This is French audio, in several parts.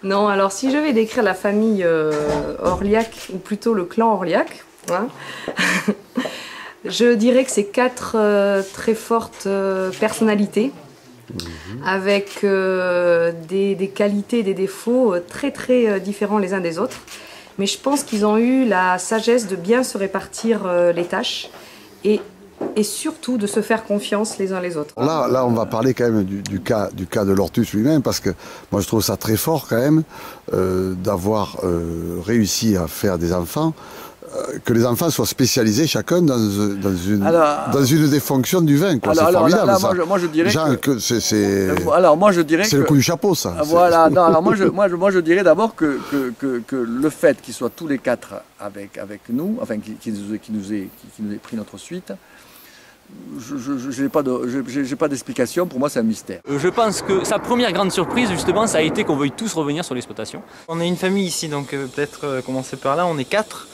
Non, alors si je vais décrire la famille Orliac, ou plutôt le clan Orliac, hein, je dirais que c'est quatre très fortes personnalités, avec des qualités et des défauts très différents les uns des autres. Mais je pense qu'ils ont eu la sagesse de bien se répartir les tâches et surtout de se faire confiance les uns les autres. Là, on va parler quand même du cas de l'Ortus lui-même, parce que moi je trouve ça très fort quand même d'avoir réussi à faire des enfants, que les enfants soient spécialisés chacun dans une des fonctions du vin. C'est formidable ça. Moi je dirais que c'est le coup du chapeau ça. Voilà, non, alors moi je dirais d'abord que le fait qu'ils soient tous les quatre avec nous, enfin qui nous ait pris notre suite, je n'ai pas d'explication, pour moi c'est un mystère. Je pense que sa première grande surprise justement ça a été qu'on veuille tous revenir sur l'exploitation. On est une famille ici, donc peut-être commencer par là, on est 4.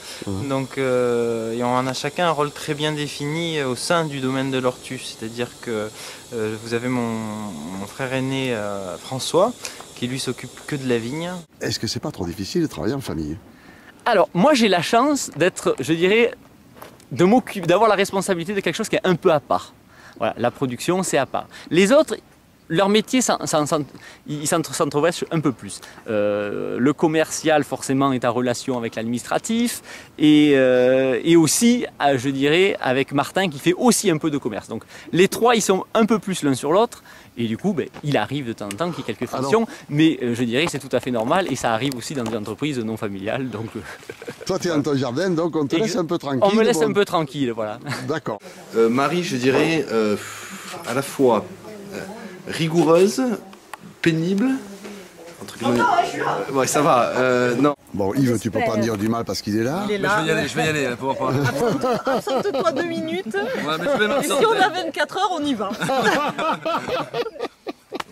Donc et on a chacun un rôle très bien défini au sein du domaine de l'Ortus. C'est-à-dire que vous avez mon frère aîné François qui lui s'occupe que de la vigne. Est-ce que c'est pas trop difficile de travailler en famille? Alors moi j'ai la chance d'être, je dirais, d'avoir la responsabilité de quelque chose qui est un peu à part. Voilà, la production, c'est à part. Les autres, leur métier, ils s'entrevêchent un peu plus. Le commercial, forcément, est en relation avec l'administratif et aussi, je dirais, avec Martin qui fait aussi un peu de commerce. Donc les trois, ils sont un peu plus l'un sur l'autre. Et du coup, il arrive de temps en temps qu'il y ait quelques frictions, mais je dirais que c'est tout à fait normal et ça arrive aussi dans des entreprises non familiales. Donc, toi, tu es dans ton jardin, donc on te laisse un peu tranquille. On me laisse un peu tranquille, voilà. D'accord. Marie, je dirais, à la fois rigoureuse, pénible. Entre guillemets. Ouais, ça va. Non. Bon, Yves, tu peux pas me dire du mal parce qu'il est là. Il est là. Je vais y aller, pour pas. Absente-toi 2 minutes. Ouais, mais je vais et si on a 24 heures, on y va.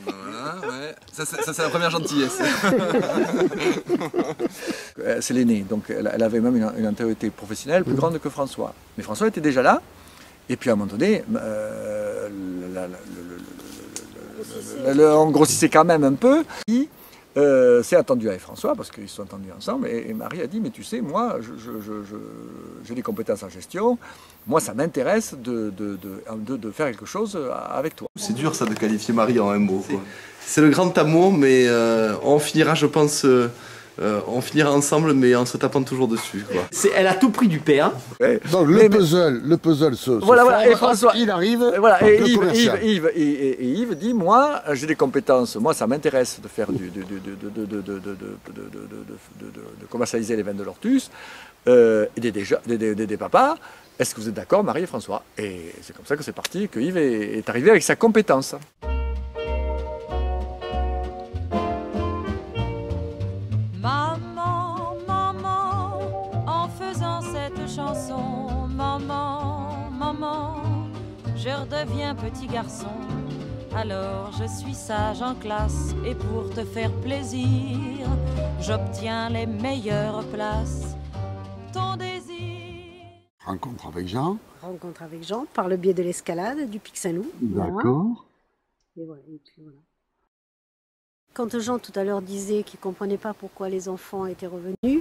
Voilà, ouais. Ça c'est la première gentillesse. C'est l'aînée, donc elle avait même une antériorité professionnelle plus grande que François. Mais François était déjà là, et puis à un moment donné, on grossissait quand même un peu. C'est attendu avec François, parce qu'ils sont attendus ensemble, et Marie a dit, mais tu sais, moi, j'ai des compétences en gestion, moi ça m'intéresse de faire quelque chose avec toi. C'est dur ça de qualifier Marie en un mot. C'est le grand amour, mais on finira, je pense, on finira ensemble, mais en se tapant toujours dessus, quoi. Elle a tout pris du père. Ouais. Donc le puzzle se voilà, et François, il arrive. Voilà, et Yves dit, moi j'ai des compétences, moi ça m'intéresse de faire de commercialiser les vins de l'Ortus, et des papas. Est-ce que vous êtes d'accord, Marie et François? Et c'est comme ça que c'est parti, que Yves est arrivé avec sa compétence. Maman, maman, en faisant cette chanson, maman, maman, je redeviens petit garçon. Alors je suis sage en classe et pour te faire plaisir, j'obtiens les meilleures places. Ton désir. Rencontre avec Jean. Rencontre avec Jean par le biais de l'escalade du Pic Saint-Loup. D'accord. Et voilà, et puis voilà. Quand Jean tout à l'heure disait qu'il ne comprenait pas pourquoi les enfants étaient revenus,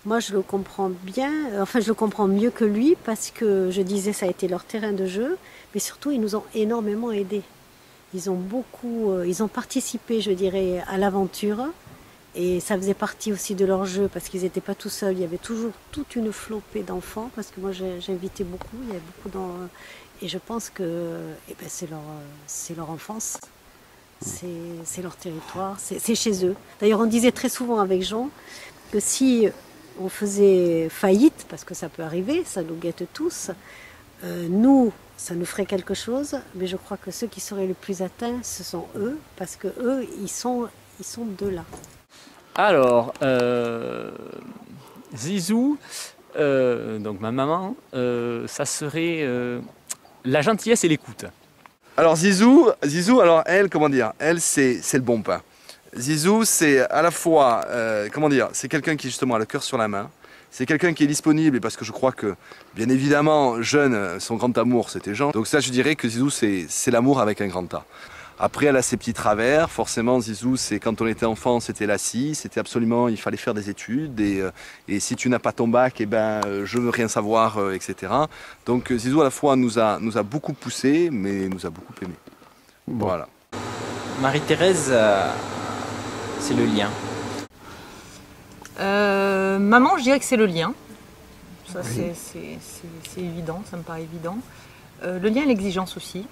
moi je le comprends bien, enfin je le comprends mieux que lui parce que je disais ça a été leur terrain de jeu, mais surtout ils nous ont énormément aidés. Ils ont participé, je dirais, à l'aventure et ça faisait partie aussi de leur jeu parce qu'ils n'étaient pas tout seuls, il y avait toujours toute une flopée d'enfants parce que moi j'invitais beaucoup, il y avait beaucoup et je pense que c'est leur enfance. C'est leur territoire, c'est chez eux. D'ailleurs, on disait très souvent avec Jean que si on faisait faillite, parce que ça peut arriver, ça nous guette tous, nous, ça nous ferait quelque chose, mais je crois que ceux qui seraient les plus atteints, ce sont eux, parce que eux, ils sont de là. Alors, Zizou, donc ma maman, ça serait la gentillesse et l'écoute. Alors Zizou, alors elle, comment dire, elle c'est le bon pain. Zizou, c'est à la fois, comment dire, c'est quelqu'un qui justement a le cœur sur la main. C'est quelqu'un qui est disponible, parce que je crois que, bien évidemment, jeune, son grand amour, c'était Jean. Donc ça, je dirais que Zizou, c'est l'amour avec un grand A. Après, elle a ses petits travers. Forcément, Zizou, c'est quand on était enfant, c'était la scie. C'était absolument, il fallait faire des études. Et si tu n'as pas ton bac, eh ben, je veux rien savoir, etc. Donc Zizou, à la fois, nous a beaucoup poussé, mais nous a beaucoup aimé. Bon. Voilà. Marie-Thérèse, c'est le lien. Maman, je dirais que c'est le lien. Ça, c'est évident, ça me paraît évident. Le lien et l'exigence aussi.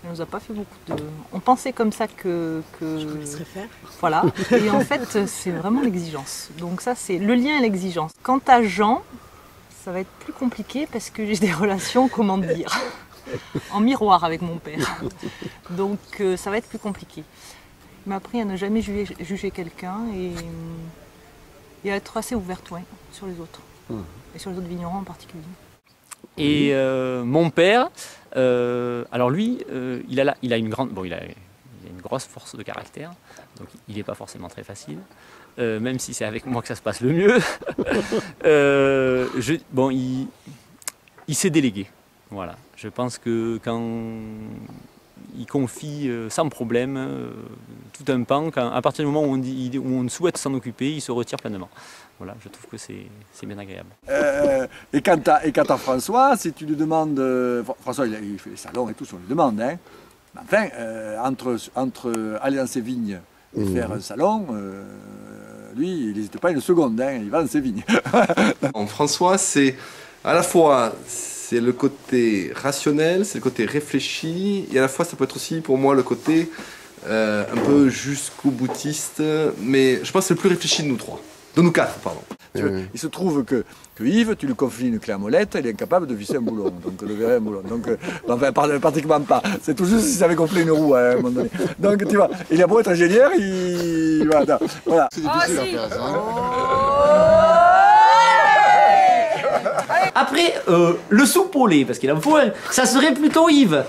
Elle nous a pas fait beaucoup de... On pensait comme ça que... Je vous laisserai faire. Voilà. Et en fait, c'est vraiment l'exigence. Donc ça, c'est le lien et l'exigence. Quant à Jean, ça va être plus compliqué parce que j'ai des relations, comment dire, en miroir avec mon père. Donc ça va être plus compliqué. Il m'a appris à ne jamais juger quelqu'un et à être assez ouverte, ouais, sur les autres. Et sur les autres vignerons en particulier. Et mon père, alors lui, il a une grande, bon, il a une grosse force de caractère, donc il n'est pas forcément très facile, même si c'est avec moi que ça se passe le mieux. Bon, il s'est délégué, voilà. Je pense que quand il confie sans problème tout un pan, à partir du moment où on souhaite s'en occuper, il se retire pleinement. Voilà, je trouve que c'est bien agréable. Et quant à François, si tu lui demandes... François, il fait les salons et tout, on lui demande. Hein. Mais enfin, entre aller dans ses vignes et faire un salon, lui, il n'hésite pas une seconde, hein, il va dans ses vignes. François, c'est à la fois c'est le côté rationnel, c'est le côté réfléchi, et à la fois ça peut être aussi pour moi le côté un peu jusqu'au boutiste, mais je pense que c'est le plus réfléchi de nous trois. De nous quatre, pardon. Il se trouve que Yves, tu lui confies une clé à molette, il est incapable de visser un boulon, donc de verrer un boulon. Donc, enfin, pratiquement pas. C'est tout juste s'il avait gonflé une roue à un moment donné. Donc, tu vois, il a beau être ingénieur, il... Voilà. C'est difficile à faire ça. Après, le soupe au lait, parce qu'il en faut un, ça serait plutôt Yves.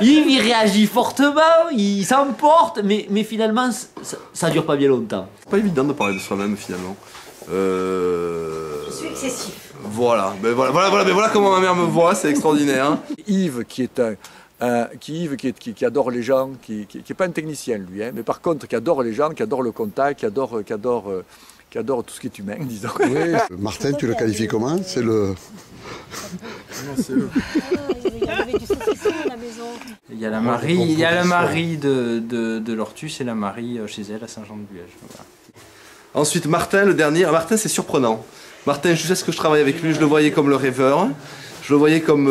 Yves, il réagit fortement, il s'emporte, mais finalement, ça dure pas bien longtemps. C'est pas évident de parler de soi-même, finalement. Je suis excessif. Voilà, voilà comment ma mère me voit, c'est extraordinaire. Yves, qui adore les gens, qui n'est pas un technicien, lui, hein, mais par contre, qui adore les gens, qui adore le contact, qui adore tout ce qui est humain, disons. Oui, Martin, tu le qualifies comment? C'est le... Non, c'est le... Il y avait du saucisson à la maison. Il y a la Marie, de l'Ortus et la Marie chez elle à Saint-Jean-de-Buège. Voilà. Ensuite, Martin, le dernier. Martin, c'est surprenant. Martin, jusqu'à ce que je travaille avec lui, je le voyais comme le rêveur. Je le voyais comme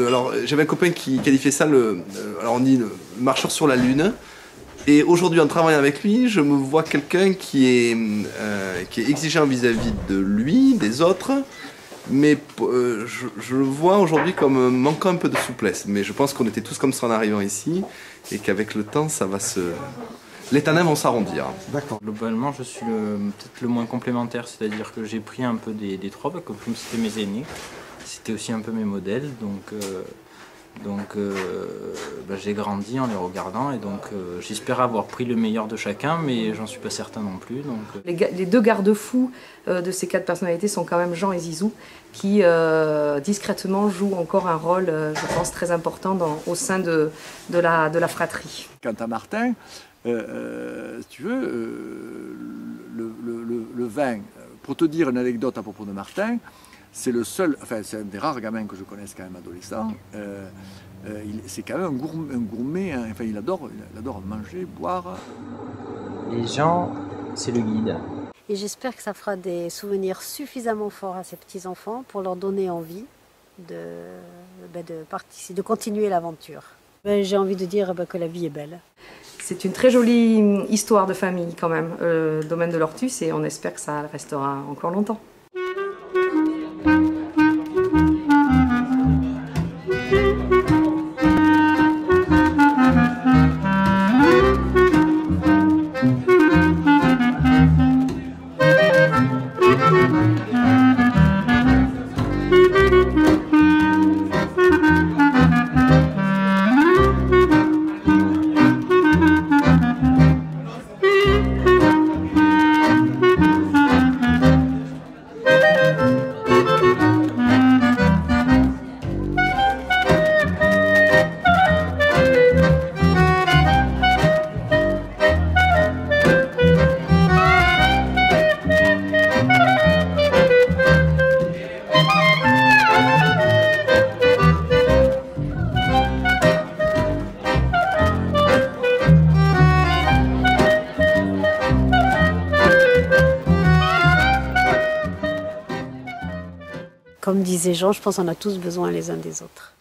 alors, j'avais un copain qui qualifiait ça alors on dit le marcheur sur la lune. Et aujourd'hui, en travaillant avec lui, je me vois quelqu'un qui est exigeant vis-à-vis de lui, des autres. Mais je le vois aujourd'hui comme manquant un peu de souplesse. Mais je pense qu'on était tous comme ça en arrivant ici. Et qu'avec le temps, ça va se... Les tanins vont s'arrondir. D'accord. Globalement, je suis peut-être le moins complémentaire. C'est-à-dire que j'ai pris un peu des trois, comme c'était mes aînés. C'était aussi un peu mes modèles. Donc j'ai grandi en les regardant. Et donc j'espère avoir pris le meilleur de chacun. Mais j'en suis pas certain non plus. Les deux garde-fous de ces quatre personnalités sont quand même Jean et Zizou, qui discrètement jouent encore un rôle, je pense, très important au sein de la fratrie. Quant à Martin, si tu veux, le vin, pour te dire une anecdote à propos de Martin, c'est un des rares gamins que je connaisse quand même adolescent. C'est quand même un gourmet, hein, enfin il adore manger, boire. Les gens, c'est le guide. Et j'espère que ça fera des souvenirs suffisamment forts à ces petits-enfants pour leur donner envie de continuer l'aventure. J'ai envie de dire que la vie est belle. C'est une très jolie histoire de famille quand même, le domaine de l'Ortus, et on espère que ça restera encore longtemps. comme disait Jean, je pense qu'on a tous besoin les uns des autres.